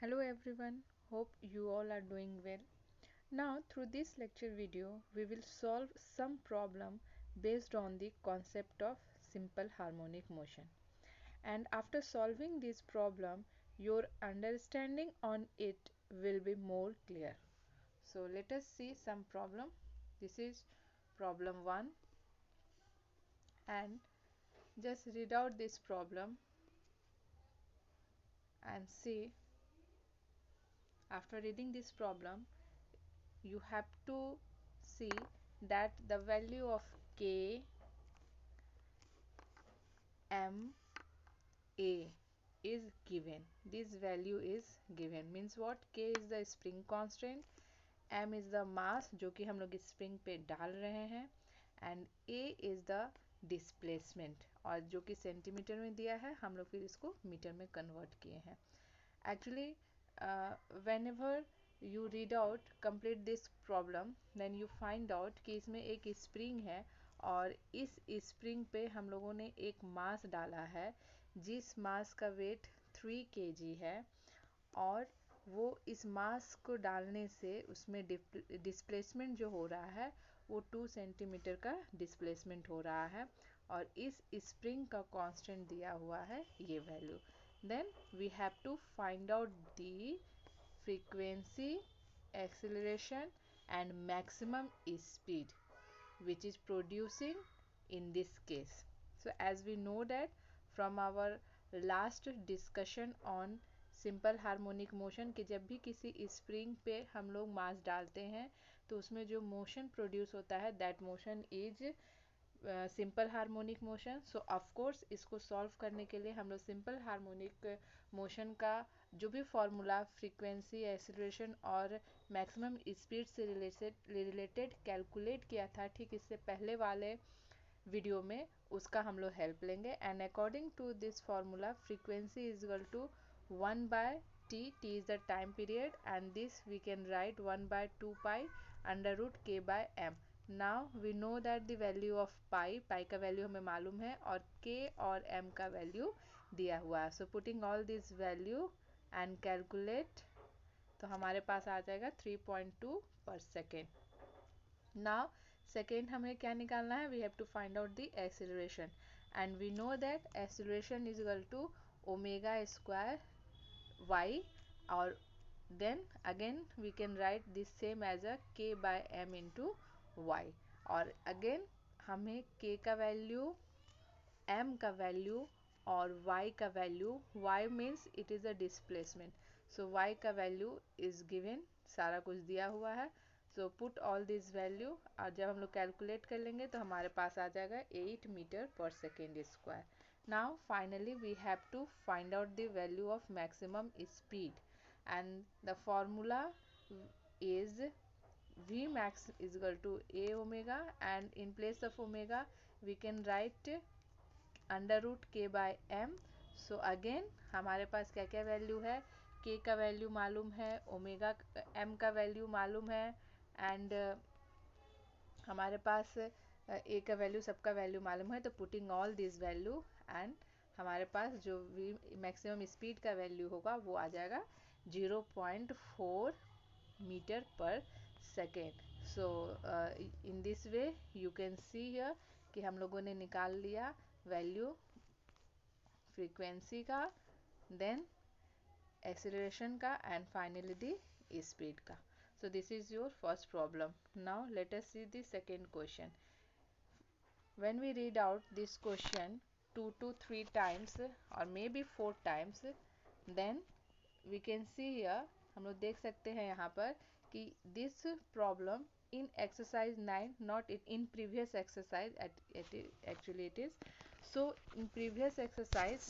Hello everyone, hope you all are doing well. Now through this lecture video, we will solve some problem based on the concept of simple harmonic motion. And after solving this problem, your understanding on it will be more clear. So let us see some problem. This is problem 1 and just read out this problem and see. After reading this problem, you have to see that the value of k m a is given. This value is given means what? K is the spring constant, m is the mass जो कि हम लोग spring पे डाल रहे हैं and a is the displacement और जो कि सेंटीमीटर में दिया है, हम लोग फिर इसको मीटर में कन्वर्ट किए हैं. Actually, whenever you read out complete this problem, then you find out कि इसमें एक स्प्रिंग है और इस स्प्रिंग पे हम लोगों ने एक मास डाला है जिस मास का वेट 3 kg है और वो इस मास को डालने से उसमें डिस्प्लेसमेंट जो हो रहा है वो 2 सेंटीमीटर का डिस्प्लेसमेंट हो रहा है और इस स्प्रिंग का कांस्टेंट दिया हुआ है ये value. Then we have to find out the frequency, acceleration and maximum speed which is producing in this case. So as we know that from our last discussion on simple harmonic motion कि जब भी किसी spring पे हम लोग मास डालते हैं तो उसमें जो मोशन प्रोड्यूस होता है that motion is simple harmonic motion. So of course इसको सॉल्व करने के लिए हम लोग सिंपल हार्मोनिक मोशन का जो भी फॉर्मूला फ्रीक्वेंसी, एक्सीलरेशन और मैक्सिमम स्पीड से रिलेटेड कैलकुलेट किया था ठीक इससे पहले वाले वीडियो में, उसका हम लोग हेल्प लेंगे. And according to this formula frequency is equal to 1 by t is the time period and this we can write 1 by 2 pi under root k by m. Now we know that the value of pi का value हमें मालूम है और k और m का value दिया हुआ है. So putting all this value and calculate तो हमारे पास आ जाएगा 3.2 पर सेकेंड. नाउ सेकेंड हमें क्या निकालना है? We have to find out the acceleration and we know that acceleration is equal to omega square y और then again we can write this same as a k by m into y और again हमें k का value, m का value और y का value, y means it is a displacement, so y का value is given, सारा कुछ दिया हुआ है. so put all this value और जब हम लोग कैलकुलेट कर लेंगे तो हमारे पास आ जाएगा 8 मीटर पर second square. Now finally we have to find out the value of maximum speed and the formula is V max is equal to a omega and in place of omega we can write under root k by m. So again हमारे पास क्या क्या value है? k का value मालूम है, omega m का value मालूम है एंड हमारे पास a का वैल्यू, सबका वैल्यू मालूम है. तो putting all this value and हमारे पास जो भी मैक्सिमम स्पीड का वैल्यू होगा वो आ जाएगा 0.4 मीटर पर second. So in this way you can see here कि हम लोगों ने निकाल लिया वैल्यू फ्रीक्वेंसी का, देन एक्सीलरेशन का एंड फाइनली द स्पीड का. So this is your first problem. Now let us see the second question. When we read out this question 2 to 3 times or maybe 4 times, then we can see here, हम लोग देख सकते हैं यहाँ पर कि this problem in exercise 9, not in previous exercise, actually it is. So in previous exercise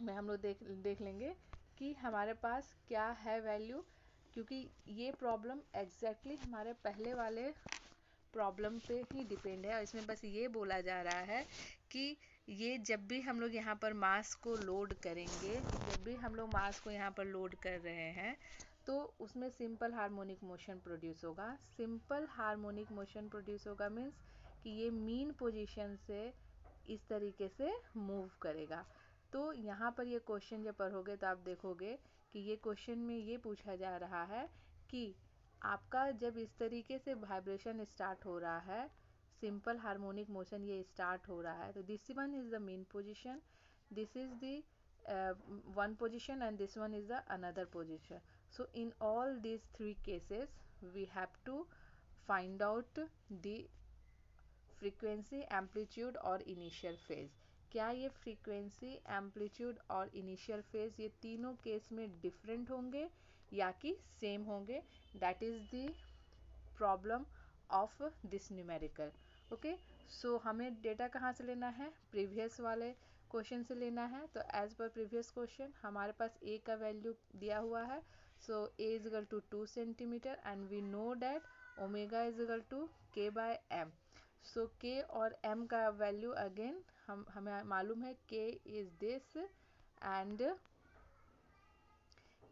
में हम लोग देख लेंगे कि हमारे पास क्या है वैल्यू, क्योंकि ये प्रॉब्लम एग्जैक्टली हमारे पहले वाले प्रॉब्लम पे ही डिपेंड है और इसमें बस ये बोला जा रहा है कि ये जब भी हम लोग यहाँ पर मास को लोड करेंगे, जब भी हम लोग मास को यहाँ पर लोड कर रहे हैं तो उसमें सिंपल हार्मोनिक मोशन प्रोड्यूस होगा. सिंपल हार्मोनिक मोशन प्रोड्यूस होगा मीन्स कि ये मीन पोजीशन से इस तरीके से मूव करेगा. तो यहाँ पर ये क्वेश्चन जब पढ़ोगे तो आप देखोगे कि ये क्वेश्चन में ये पूछा जा रहा है कि आपका जब इस तरीके से वाइब्रेशन स्टार्ट हो रहा है, सिंपल हार्मोनिक मोशन ये स्टार्ट हो रहा है, तो this one is the main position, this is the one position and this one is the another position. So in all these three cases we have to find out the frequency, amplitude और initial phase. क्या ये frequency, amplitude और initial phase ये तीनों case में different होंगे या कि सेम होंगे? That is the problem of this numerical. Okay, so हमें डेटा कहाँ से लेना है? प्रीवियस वाले क्वेश्चन से लेना है. तो एज पर प्रीवियस क्वेश्चन हमारे पास ए का वैल्यू दिया हुआ है. So A is equal to 2 centimetre and we know that omega is equal to K by M. So K और एम का वैल्यू अगेन हमें मालूम है. के is this and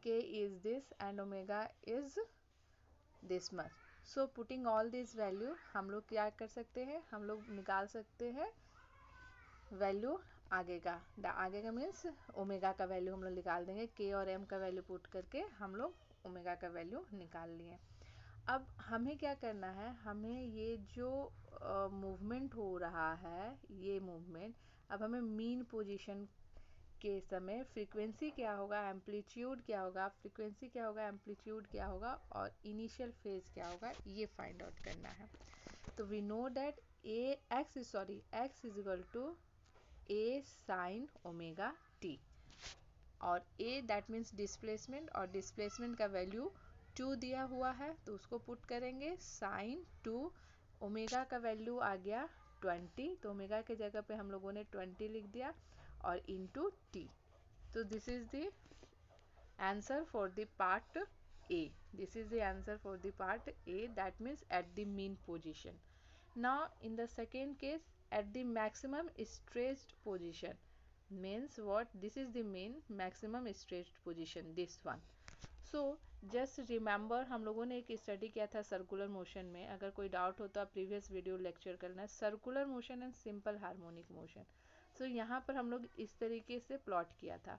k is this and omega is this much. So putting all these value हम लोग क्या कर सकते हैं? हम लोग निकाल सकते हैं वैल्यू आगे का मीन्स ओमेगा का वैल्यू हम लोग निकाल देंगे. k और m का वैल्यू पुट करके हम लोग ओमेगा का वैल्यू निकाल लिए. अब हमें क्या करना है? हमें ये जो मूवमेंट हो रहा है, ये मूवमेंट, अब हमें मीन पोजीशन के समय फ्रीक्वेंसी क्या होगा, एम्पलीट्यूड क्या होगा, फ्रीक्वेंसी क्या होगा, एम्पलीट्यूड क्या होगा और इनिशियल फेज क्या होगा, ये फाइंड आउट करना है. तो we know that X is equal to A sine omega T और ए दैट मीन्स डिस्प्लेसमेंट और डिस्प्लेसमेंट का वैल्यू 2 दिया हुआ है तो उसको पुट करेंगे साइन 2. ओमेगा का वैल्यू आ गया 20 तो ओमेगा के जगह पे हम लोगों ने 20 लिख दिया और into t. So this is the answer for the part A. This is the answer for the part A, that means at the mean position. Now in the second case at the maximum stretched position means what? This is the main maximum stretched position, this one. So just remember हम लोगों ने एक study किया था circular motion में. अगर कोई doubt हो तो आप प्रीवियस वीडियो लेक्चर करना है. Circular motion and simple harmonic motion. So यहाँ पर हम लोग इस तरीके से प्लॉट किया था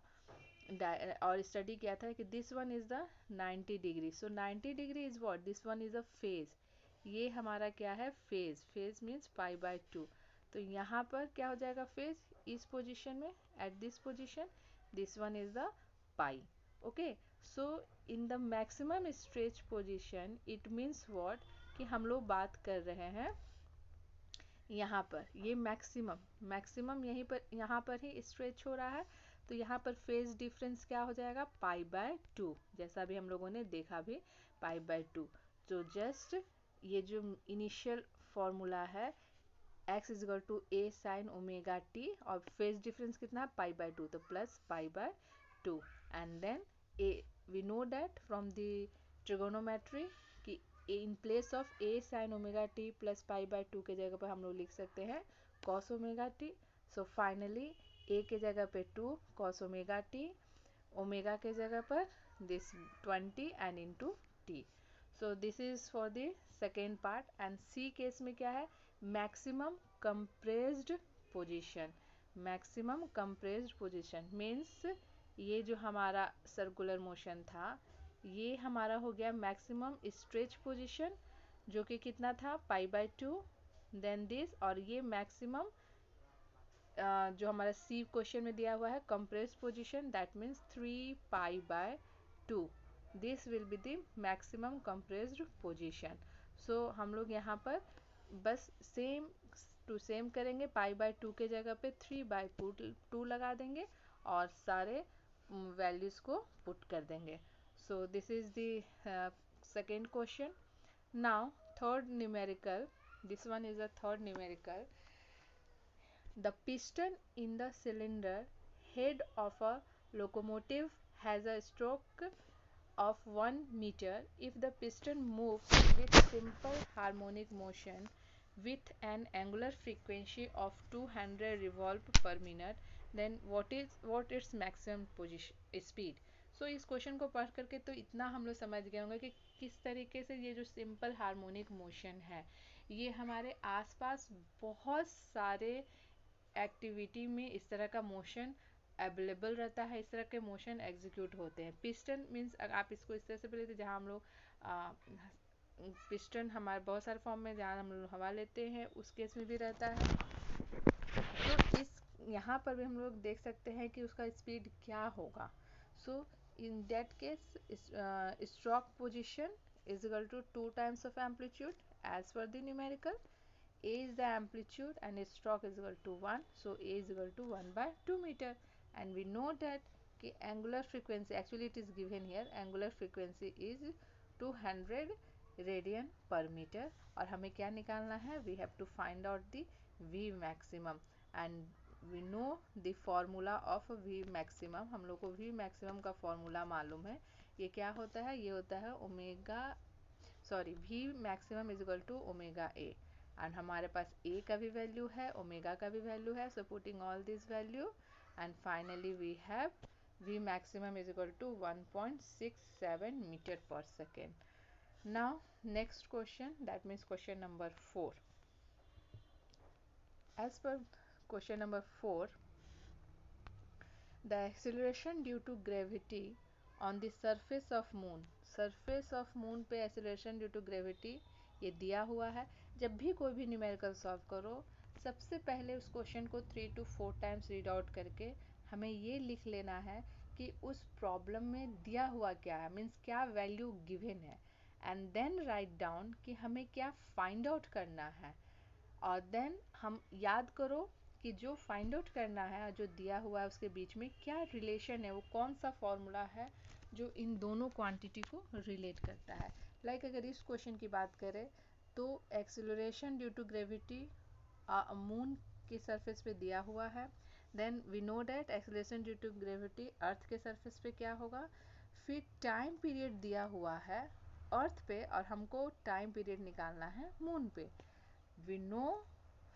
और स्टडी किया था कि this one is the 90 degree. So 90 degree is what? This one is a phase. ये हमारा क्या है? Phase. Phase means pi by 2. तो यहाँ पर क्या हो जाएगा? फेज इस पोजिशन में, at this position, this one is the pi. Okay, so in the maximum stretch position it means what कि हम लोग बात कर रहे हैं यहाँ पर ये मैक्सिमम यहाँ पर ही स्ट्रेच हो रहा है. तो यहाँ पर फेज डिफरेंस क्या हो जाएगा? पाई बाय 2, जैसा भी हम लोगों ने देखा भी, पाई बाय 2. तो जस्ट ये जो इनिशियल फॉर्मूला है x is equal to A sine omega T और फेज डिफरेंस कितना है? पाई बाय 2, तो plus pi by 2 and then A we know that from the trigonometry कि in place of A sine omega T plus pi by 2 के जगह पर हम लोग लिख सकते हैं cos omega T. So finally A के जगह पे 2 कॉस ओमेगा टी, ओमेगा के जगह पर this 20 and into T. So this is for the second part. And C case में क्या है? Maximum compressed position. Maximum compressed position means ये जो हमारा सर्कुलर मोशन था ये हमारा हो गया मैक्सिमम स्ट्रेच पोजीशन जो कि कितना था? पाई बाय 2. देन दिस और ये मैक्सिमम जो हमारा सी क्वेश्चन में दिया हुआ है compressed position, that means 3 pi by 2. This will be the maximum compressed position. So हम लोग यहाँ पर बस सेम टू सेम करेंगे. पाई बाय 2 के जगह पे 3 बाय 2 लगा देंगे और सारे वैल्यूज को पुट कर देंगे. So this is the second question. Now third numerical, this one is a third numerical. The piston in the cylinder head of a locomotive has a stroke of 1 meter. If the piston moves with simple harmonic motion with an angular frequency of 200 revolve per minute, then what its maximum position speed? सो इस question को पढ़ करके तो इतना हम लोग समझ गए होंगे कि किस तरीके से ये जो सिंपल हार्मोनिक मोशन है ये हमारे आसपास बहुत सारे एक्टिविटी में इस तरह का मोशन अवेलेबल रहता है, इस तरह के मोशन एग्जीक्यूट होते हैं। पिस्टन मीन्स आप इसको इस तरह से बोले थे जहाँ हम लोग पिस्टन हमारे बहुत सारे फॉर्म में जहाँ हम लोग हवा लेते हैं उस केस में भी रहता है। तो इस यहाँ पर भी हम लोग देख सकते हैं कि उसका स्पीड क्या होगा। So in that case stroke position is equal to 2 times of amplitude as per the numerical. A is the amplitude and its stroke is equal to 1, so A is equal to 1 by 2 meter. And we know that कि angular frequency, actually it is given here, angular frequency is 200 radian per meter. और हमें क्या निकालना है, we have to find out the V maximum and we know the formula of V maximum. हम लोग को V maximum का formula मालूम है, ये क्या होता है, ये होता है V maximum is equal to omega A. And हमारे पास A का भी वैल्यू है, ओमेगा का भी वैल्यू है, so putting all this value and finally we have V maximum is equal to 1.67 meter per second. Now next question, that means question number 4. As per question number 4, the acceleration due to gravity on the surface of moon पे acceleration due to gravity ये दिया हुआ है। जब भी कोई भी numerical solve करो, सबसे पहले उस क्वेश्चन को 3 to 4 टाइम्स रीड आउट करके हमें ये लिख लेना है कि उस प्रॉब्लम में दिया हुआ क्या है, मीन्स क्या वैल्यू गिवन है, एंड देन राइट डाउन कि हमें क्या फाइंड आउट करना है। और देन हम याद करो कि जो फाइंड आउट करना है, जो दिया हुआ है उसके बीच में क्या रिलेशन है, वो कौन सा फॉर्मूला है जो इन दोनों क्वांटिटी को रिलेट करता है। लाइक अगर इस क्वेश्चन की बात करें तो acceleration due to gravity moon की सरफेस पे दिया हुआ है, then we know that acceleration due to gravity earth के सरफेस पे क्या होगा। फिर टाइम पीरियड दिया हुआ है अर्थ पे और हमको टाइम पीरियड निकालना है मून पे। We know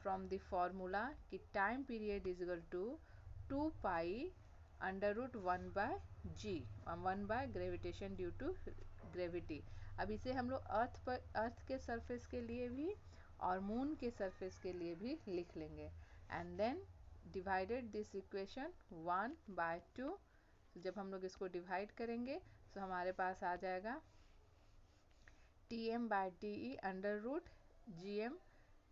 from the formula कि time period is equal to 2 pi under root 1 by g, 1 by gravitation due to gravity. अब इसे हम लोग अर्थ के सरफेस के लिए भी और मून के सरफेस के लिए भी लिख लेंगे and then divided this equation 1 by 2. जब हम लोग इसको डिवाइड करेंगे तो हमारे पास आ जाएगा Tm by Te under root Gm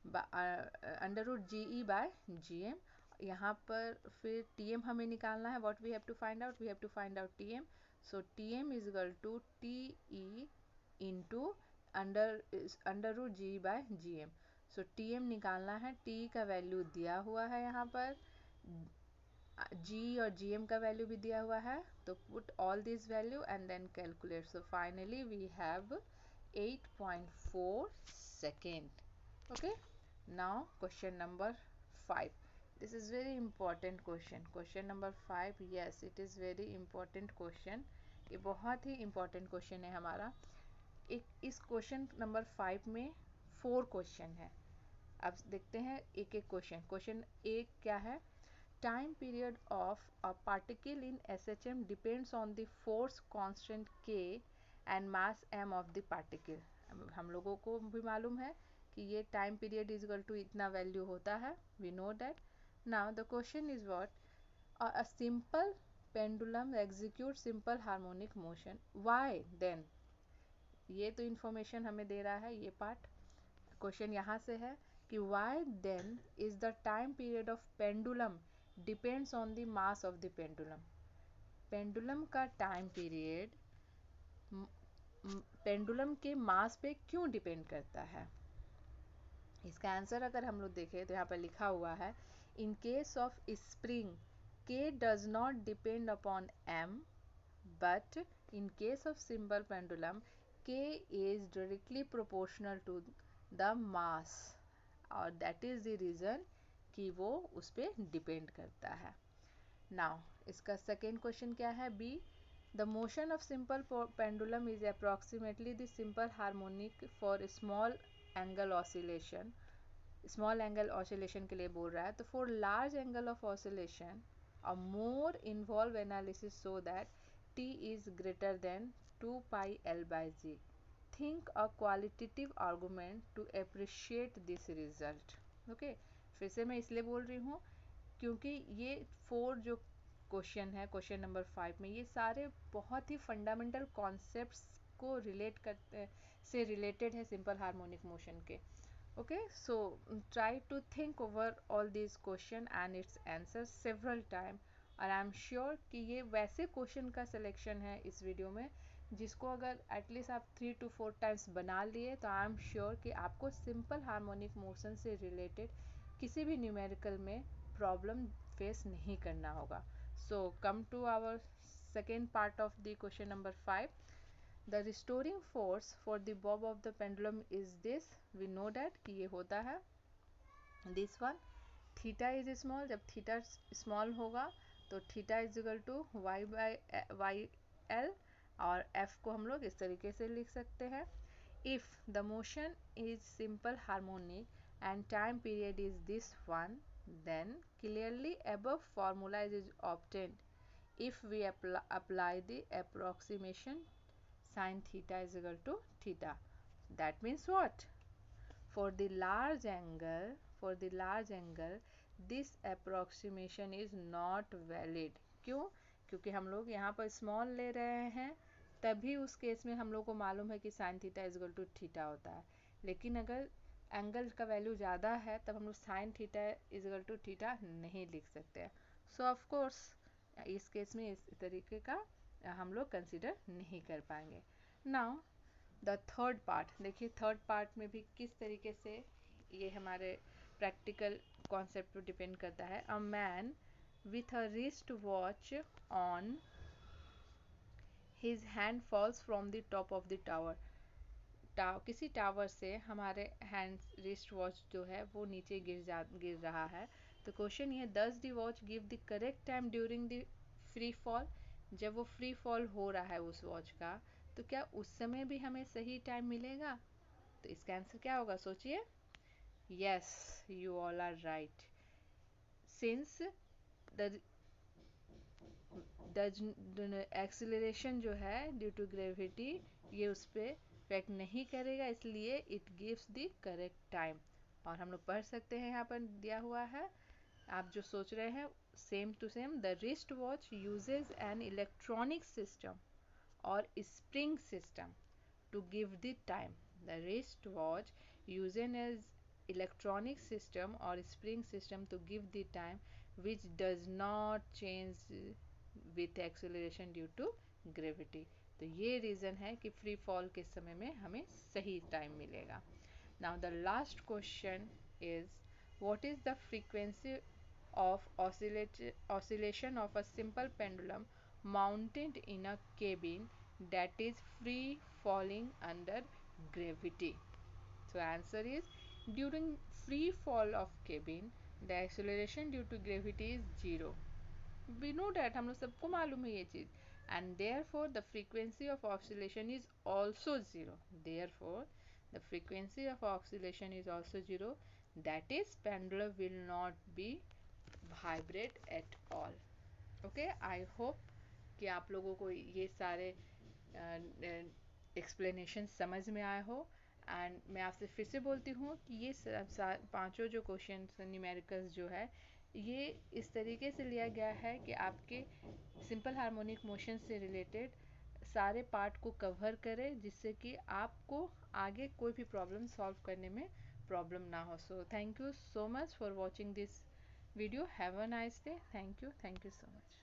under root GE by GM. यहाँ पर फिर TM हमें निकालना है, what we have to find out, we have to find out TM. सो TM is equal to TE into under root GE by GM. So TM निकालना है, TE का वैल्यू दिया हुआ है यहाँ पर, G और GM का वैल्यू भी दिया हुआ है, तो put all this value and then calculate. So finally we have 8.4 second. Okay, now question number 5. This is very important question. Question number 5, yes it is very important question. ये बहुत ही important question है हमारा. इस question number 5 में 4 question है. अब देखते हैं एक एक question. Question 1 क्या है, time period of a particle in SHM depends on the force constant K and mass m of the particle. हम लोगों को भी मालूम है कि ये time period is equal to इतना वैल्यू होता है, we know that. Now the question is what, a simple pendulum execute simple harmonic motion, why then. ये तो इंफॉर्मेशन हमें दे रहा है ये पार्ट. क्वेश्चन यहाँ से है कि why then is the time period of pendulum depends on the mass of the pendulum. Pendulum का टाइम पीरियड पेंडुलम के मास पे क्यों डिपेंड करता है. इसका आंसर अगर हम लोग देखें तो यहाँ पर लिखा हुआ है, in case of spring K does not depend upon M, but in case of simple pendulum K is directly proportional to the mass, और दैट इज द रीज़न कि वो उस पर डिपेंड करता है. नाउ इसका सेकेंड क्वेश्चन क्या है, B. The motion of simple pendulum is approximately the simple harmonic for small angle oscillation. Small angle oscillation के लिए बोल रहा है, तो for large angle of oscillation a more involve analysis so that T is greater than 2 pi L by G. Think a qualitative argument to appreciate this result. Okay, फिर से मैं इसलिए बोल रही हूँ क्योंकि ये 4 जो क्वेश्चन है क्वेश्चन नंबर 5 में, ये सारे बहुत ही फंडामेंटल कॉन्सेप्ट्स को रिलेट करते से रिलेटेड है सिंपल हार्मोनिक मोशन के. Okay, so try to think over all these question and its answers several time. और आई एम श्योर कि ये वैसे क्वेश्चन का सिलेक्शन है इस वीडियो में जिसको अगर एटलीस्ट आप 3 to 4 टाइम्स बना लिए तो आई एम श्योर कि आपको सिंपल हार्मोनिक मोशन से रिलेटेड किसी भी न्यूमेरिकल में प्रॉब्लम फेस नहीं करना होगा. So come to our second part of the question number 5. The restoring force for the bob of the pendulum is this. We know that कि ये होता है this one. Theta is small, जब theta small होगा तो theta is equal to y L, और F को हम लोग इस तरीके से लिख सकते हैं. If the motion is simple harmonic and time period is this one, then clearly above formula is obtained if we apply the approximation sin theta is equal to theta. That means what? For the large angle this approximation is not valid. क्यों? क्योंकि हम लोग यहाँ पर small ले रहे हैं, तभी उस केस में हम लोग को मालूम है कि sine theta is equal to theta होता है. लेकिन अगर एंगल का वैल्यू ज़्यादा है तब हम लोग sine theta is equal to theta नहीं लिख सकते हैं. सो ऑफ कोर्स इस केस में इस तरीके का हम लोग कंसिडर नहीं कर पाएंगे. नाउ द थर्ड पार्ट देखिए, थर्ड पार्ट में भी किस तरीके से ये हमारे प्रैक्टिकल कॉन्सेप्ट पर डिपेंड करता है. A man with a wrist watch on his hand falls from the top of the tower. किसी टावर से हमारे हैंड रिस्ट वॉच जो है वो नीचे गिर रहा है. तो क्वेश्चन ये, does the watch give the correct time during the free fall. जब वो फ्री फॉल हो रहा है उस वॉच का, तो क्या उस समय भी हमें सही टाइम मिलेगा? तो इसका आंसर क्या होगा, सोचिए. Yes, you all are right. Since the acceleration जो है ड्यू टू ग्रेविटी ये उस पर इफेक्ट नहीं करेगा, इसलिए it gives the correct time. और हम लोग पढ़ सकते हैं, यहाँ पर दिया हुआ है, आप जो सोच रहे हैं same to same. The wrist watch uses an electronic system or spring system to give the time. The wrist watch uses an electronic system or spring system to give the time which does not change with acceleration due to gravity. तो ये reason है कि free fall के समय में हमें सही time मिलेगा. Now the last question is, what is the frequency of oscillation of a simple pendulum mounted in a cabin that is free falling under gravity? So answer is, during free fall of cabin the acceleration due to gravity is 0. We know that, हम लोग सबको मालूम है ये चीज़. And therefore the frequency of oscillation is also 0. Therefore the frequency of oscillation is also 0. That is, pendulum will not be vibrate at all. Okay, I hope कि आप लोगों को ये सारे एक्सप्लेनेशन समझ में आए हो. एंड मैं आपसे फिर से बोलती हूँ कि ये पांचों जो क्वेश्चन न्यूमेरिकल्स जो है ये इस तरीके से लिया गया है कि आपके सिंपल हार्मोनिक मोशन से रिलेटेड सारे पार्ट को कवर करे, जिससे कि आपको आगे कोई भी प्रॉब्लम सॉल्व करने में प्रॉब्लम ना हो. So thank you so much for watching this video. Have a nice day. Thank you so much.